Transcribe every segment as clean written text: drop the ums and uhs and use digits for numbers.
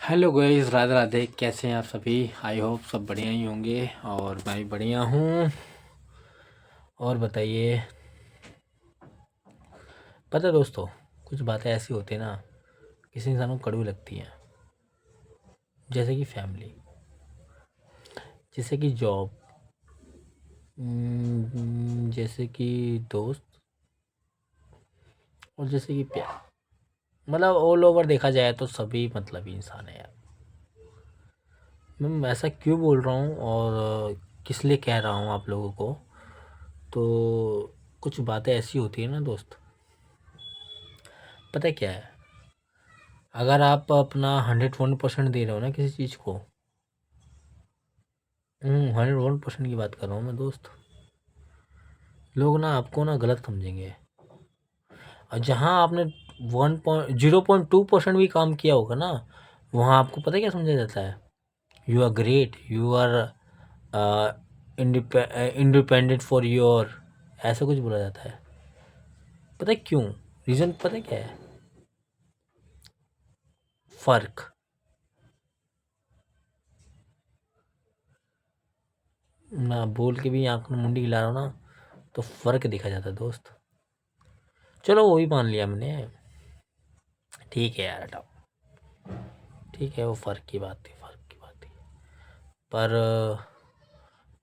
Hello guys, Radhe Radhe. कैसे हैं आप सभी? आई होप सब बढ़िया ही होंगे और मैं भी बढ़िया हूँ। और बताइए। पता है दोस्तों, कुछ बातें ऐसी होती हैं ना, किसी इंसान को कड़वी लगती हैं। जैसे कि फैमिली, जैसे कि जॉब, जैसे कि दोस्त, और जैसे कि प्यार। मतलब ऑल ओवर देखा जाए तो सभी मतलब ही इंसान है यार। मैं ऐसा क्यों बोल रहा हूँ और किस लिए कह रहा हूँ आप लोगों को, तो कुछ बातें ऐसी होती है ना दोस्त। पता है क्या है, अगर आप अपना 101% दे रहे हो ना किसी चीज़ को, 101% की बात कर रहा हूँ मैं दोस्त, लोग ना आपको ना गलत समझेंगे। और जहाँ आपने 0.2% भी काम किया होगा ना, वहाँ आपको पता है क्या समझा जाता है? You are great, you are independent for your, ऐसा कुछ बोला जाता है। पता है क्यों? रीज़न पता है क्या है? फ़र्क। ना बोल के भी आंख में मुंडी हिला रहा हूँ ना, तो फ़र्क दिखा जाता है दोस्त। चलो वो भी मान लिया मैंने, ठीक है यार, हटाओ। ठीक है, वो फ़र्क की बात थी, फ़र्क की बात थी। पर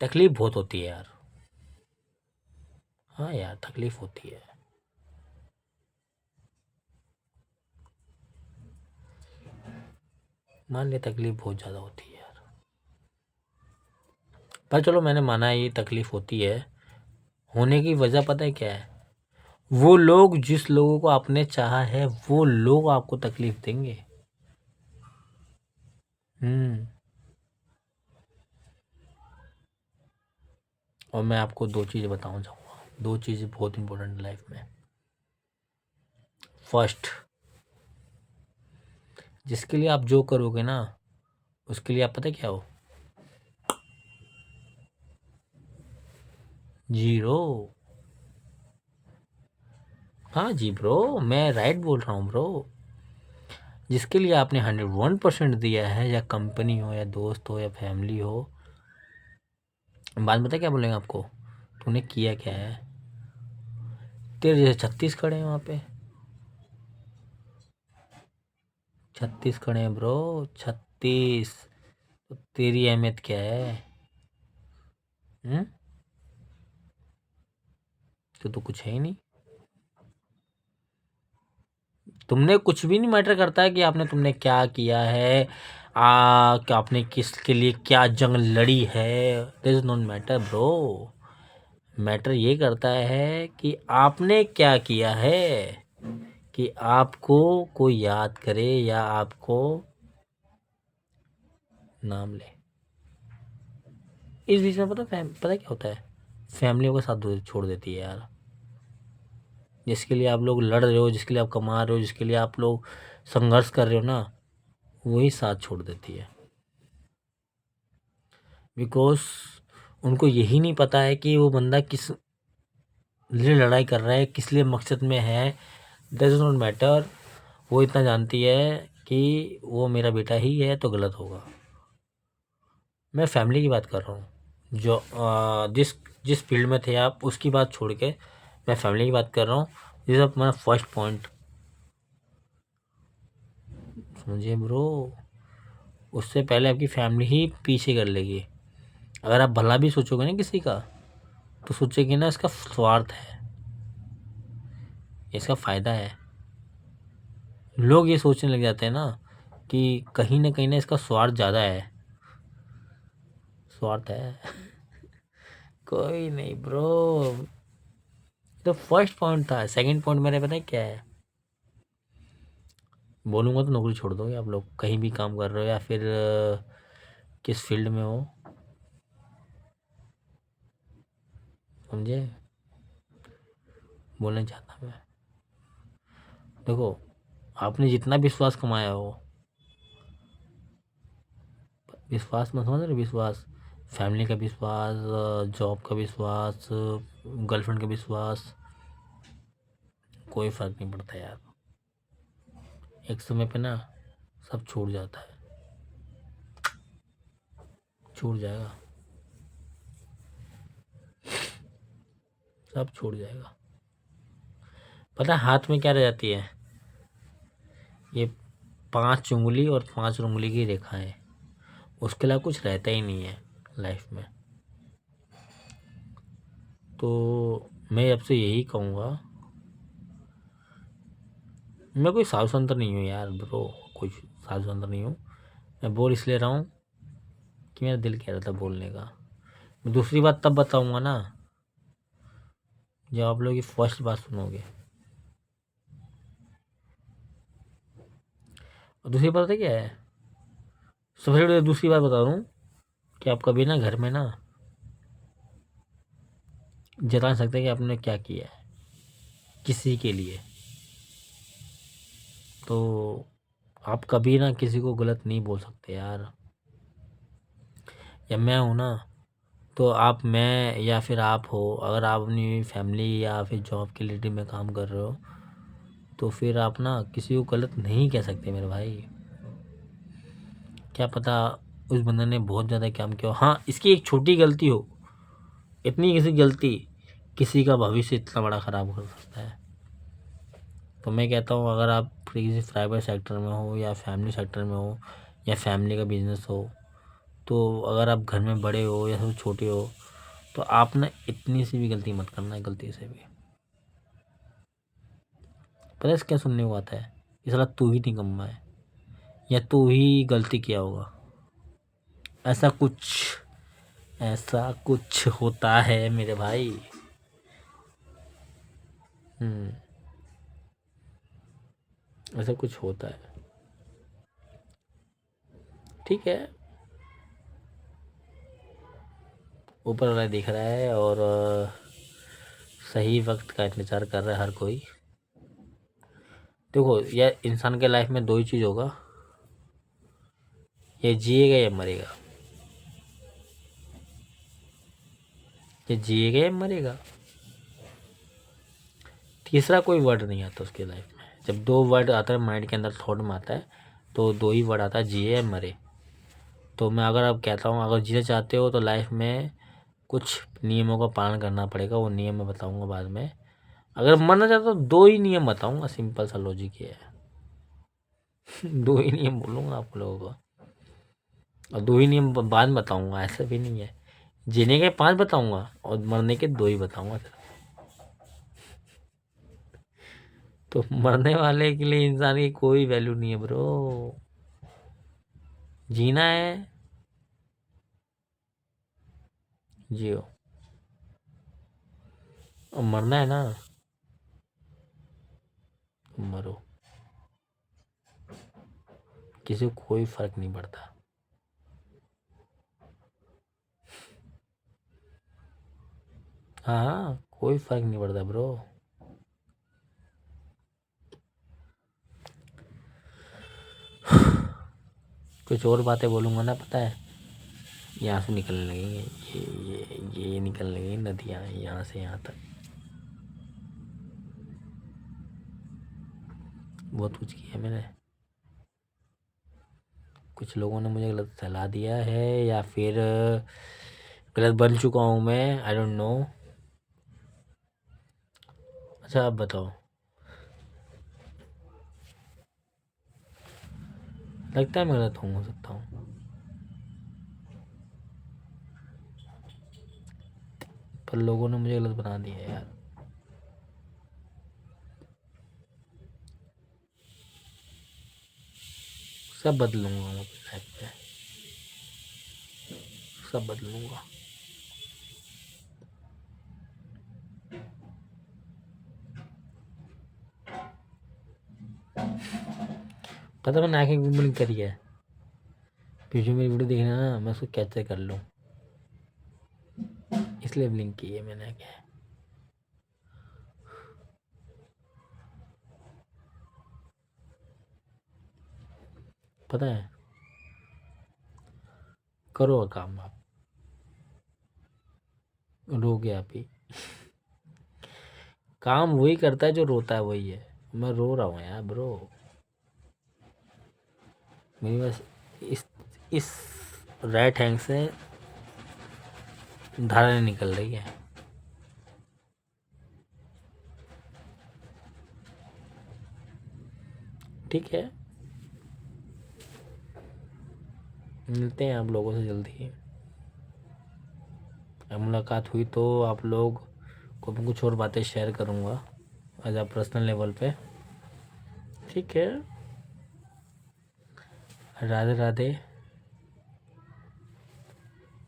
तकलीफ़ बहुत होती है यार। हाँ यार, तकलीफ़ होती है। मान लिया तकलीफ़ बहुत ज़्यादा होती है यार। पर चलो मैंने माना ये तकलीफ़ होती है। होने की वजह पता है क्या है? वो लोग जिस लोगों को आपने चाहा है, वो लोग आपको तकलीफ़ देंगे। और मैं आपको दो चीज़ें बताना चाहूँगा। दो चीज़ें बहुत इंपॉर्टेंट है लाइफ में। फर्स्ट, जिसके लिए आप जो करोगे ना, उसके लिए आप पता है क्या हो? जीरो। हाँ जी ब्रो, मैं राइट बोल रहा हूँ ब्रो। जिसके लिए आपने 101% दिया है, या कंपनी हो या दोस्त हो या फैमिली हो, बाद में पता है क्या बोलेंगे आपको? तूने किया क्या है? तेरे जैसे 36 खड़े हैं वहाँ पे। 36 खड़े हैं ब्रो, 36। तो तेरी अहमियत क्या है? हम्म? तो कुछ है ही नहीं। तुमने कुछ भी नहीं मैटर करता है कि तुमने क्या किया है, कि आपने किसके लिए क्या जंग लड़ी है। This is not matter bro. Matter ये करता है कि आपने क्या किया है, कि आपको कोई याद करे या आपको नाम ले। इस बीच में पता क्या होता है? फैमिलियों का साथ छोड़ देती है यार। जिसके लिए आप लोग लड़ रहे हो, जिसके लिए आप कमा रहे हो, जिसके लिए आप लोग संघर्ष कर रहे हो ना, वही साथ छोड़ देती है। बिकॉज उनको यही नहीं पता है कि वो बंदा किस लिए लड़ाई कर रहा है, किस लिए मकसद में है। Does not matter. वो इतना जानती है कि वो मेरा बेटा ही है तो गलत होगा। मैं फैमिली की बात कर रहा हूँ। जो जिस जिस फील्ड में थे आप, उसकी बात छोड़ के मैं फैमिली की बात कर रहा हूँ। This is my first point. समझिए ब्रो, उससे पहले आपकी फैमिली ही पीछे कर लेगी। अगर आप भला भी सोचोगे ना किसी का, तो सोचेगी ना इसका स्वार्थ है, इसका फ़ायदा है। लोग ये सोचने लग जाते हैं ना कि कहीं ना इसका स्वार्थ ज़्यादा है। स्वार्थ है। कोई नहीं ब्रो। तो फर्स्ट पॉइंट था। सेकंड पॉइंट मेरे पता है क्या है? बोलूँगा तो नौकरी छोड़ दोगे आप लोग, कहीं भी काम कर रहे हो या फिर किस फील्ड में हो। समझे? बोलना चाहता मैं, देखो, आपने जितना विश्वास कमाया हो, विश्वास में समझ रहे हो? विश्वास, फैमिली का विश्वास, जॉब का विश्वास, गर्लफ्रेंड का विश्वास, कोई फ़र्क नहीं पड़ता यार। एक समय पे ना सब छूट जाता है। छूट जाएगा, सब छूट जाएगा। पता है हाथ में क्या रह जाती है? ये 5 उंगली और 5 उंगली की रेखाएं, उसके अलावा कुछ रहता ही नहीं है लाइफ में। तो मैं आपसे यही कहूँगा, मैं कोई साधु संत नहीं हूँ यार ब्रो, कोई साधु संत नहीं हूँ। मैं बोल इसलिए रहा हूँ कि मेरा दिल कह रहा था बोलने का। मैं दूसरी बात तब बताऊँगा ना जब आप लोग की फर्स्ट बात सुनोगे। और दूसरी बात है क्या है, सबसे बड़ी दूसरी बात बता रहा हूँ कि आप कभी ना घर में ना जता सकते कि आपने क्या किया है किसी के लिए। तो आप कभी ना किसी को गलत नहीं बोल सकते यार। या मैं हूँ ना, तो आप, मैं या फिर आप हो, अगर आप अपनी फैमिली या फिर जॉब के रिलेटेड में काम कर रहे हो तो फिर आप ना किसी को गलत नहीं कह सकते मेरे भाई। क्या पता उस बंदे ने बहुत ज़्यादा काम किया हो, हाँ इसकी एक छोटी गलती हो, इतनी किसी गलती किसी का भविष्य इतना बड़ा ख़राब कर सकता है। तो मैं कहता हूँ अगर आप किसी प्राइवेट सेक्टर में हो या फैमिली सेक्टर में हो या फैमिली का बिजनेस हो, तो अगर आप घर में बड़े हो या फिर छोटे हो तो आप ना इतनी सी भी गलती मत करना, गलती से भी। पता है क्या सुनने को आता है, ये साला तू ही निकम्मा है या तू ही गलती किया होगा। ऐसा कुछ, ऐसा कुछ होता है मेरे भाई। ऐसा कुछ होता है, ठीक है। ऊपर वाला दिख रहा है और सही वक्त का इंतज़ार कर रहा है हर कोई। देखो यार, इंसान के लाइफ में दो ही चीज़ होगा, ये जिएगा या मरेगा। ये जिएगा या मरेगा, तीसरा कोई वर्ड नहीं आता उसके लाइफ में। जब दो वर्ड आता है माइंड के अंदर, थॉट में आता है, तो दो ही वर्ड आता है, जिए या मरे। तो मैं अगर अब कहता हूँ अगर जीना चाहते हो तो लाइफ में कुछ नियमों का पालन करना पड़ेगा, वो नियम मैं बताऊँगा बाद में। अगर मरना चाहते हो तो दो ही नियम बताऊँगा, सिंपल सा लॉजिक ये है। दो ही नियम बोलूँगा आप लोगों को और दो ही नियम बाद में बताऊँगा, ऐसा भी नहीं है। जीने के 5 बताऊँगा और मरने के 2 ही बताऊँगा। तो मरने वाले के लिए इंसान की कोई वैल्यू नहीं है ब्रो। जीना है जियो, और मरना है ना मरो, किसी को कोई फर्क नहीं पड़ता। हाँ कोई फर्क नहीं पड़ता ब्रो। कुछ और बातें बोलूँगा ना, पता है यहाँ से निकलने लगेंगे, ये निकलने लगेंगी नदियाँ यहाँ से यहाँ तक। बहुत कुछ किया मैंने, कुछ लोगों ने मुझे गलत सलाह दिया है या फिर गलत बन चुका हूँ मैं, आई डोंट नो। अच्छा आप बताओ, लगता है मैं गलत हो सकता हूँ, पर लोगों ने मुझे गलत बना दिया है यार। सब बदलूंगा मैं अपनी लाइफ में, सब बदलूंगा। पता मैंने आंखें क्यों ब्लिंक करी है, फिर जो मेरी वीडियो देखना ना मैं उसको कैप्चर कर लूँ, इसलिए ब्लिंक की है मैंने। क्या पता है, करो काम आप, रो गया आप ही। काम वही करता है जो रोता है, वही है। मैं रो रहा हूँ यार ब्रो, मेरी बस इस राइट हैंड से धाराएं निकल रही है। ठीक है, मिलते हैं आप लोगों से जल्दी। अब मुलाकात हुई तो आप लोग को मैं कुछ और बातें शेयर करूँगा एज आ पर्सनल लेवल पे। ठीक है, राधे राधे,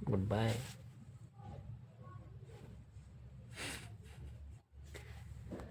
गुड बाय।